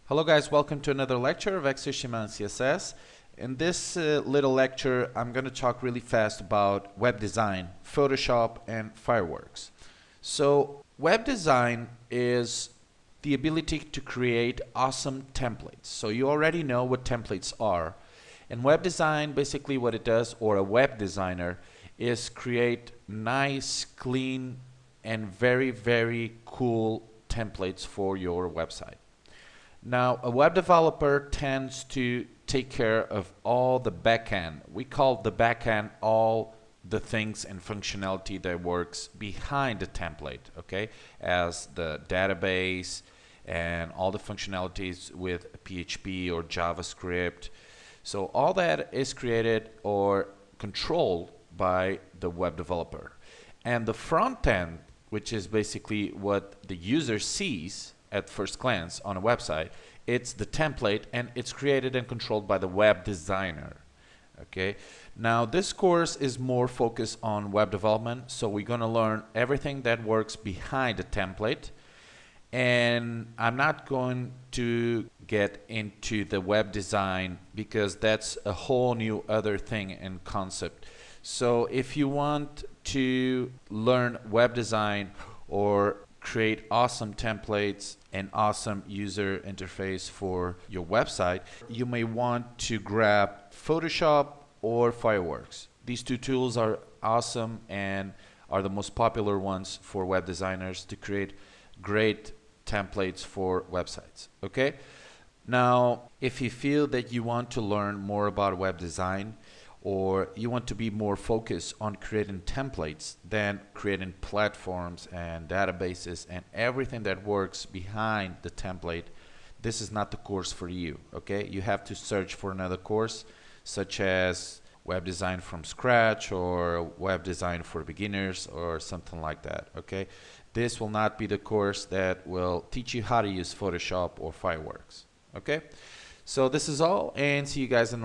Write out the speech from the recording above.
Hello guys, welcome to another lecture of HTML and CSS. In this little lecture, I'm going to talk really fast about web design, Photoshop, and fireworks. So web design is the ability to create awesome templates. So you already know what templates are. And web design, basically what it does, or a web designer, is create nice, clean, and very cool templates for your website. Now, a web developer tends to take care of all the backend. We call the backend all the things and functionality that works behind the template, okay? As the database and all the functionalities with PHP or JavaScript. So all that is created or controlled by the web developer. And the front end, which is basically what the user sees at first glance on a website, it's the template, and it's created and controlled by the web designer. Okay, now this course is more focused on web development, so we're going to learn everything that works behind the template, and I'm not going to get into the web design because that's a whole new other thing and concept. So if you want to learn web design or create awesome templates and awesome user interface for your website, you may want to grab Photoshop or Fireworks. These two tools are awesome and are the most popular ones for web designers to create great templates for websites. Okay? Now, if you feel that you want to learn more about web design, or you want to be more focused on creating templates than creating platforms and databases and everything that works behind the template, this is not the course for you, okay? You have to search for another course, such as web design from scratch or web design for beginners or something like that, okay? This will not be the course that will teach you how to use Photoshop or Fireworks, okay? So this is all, and see you guys in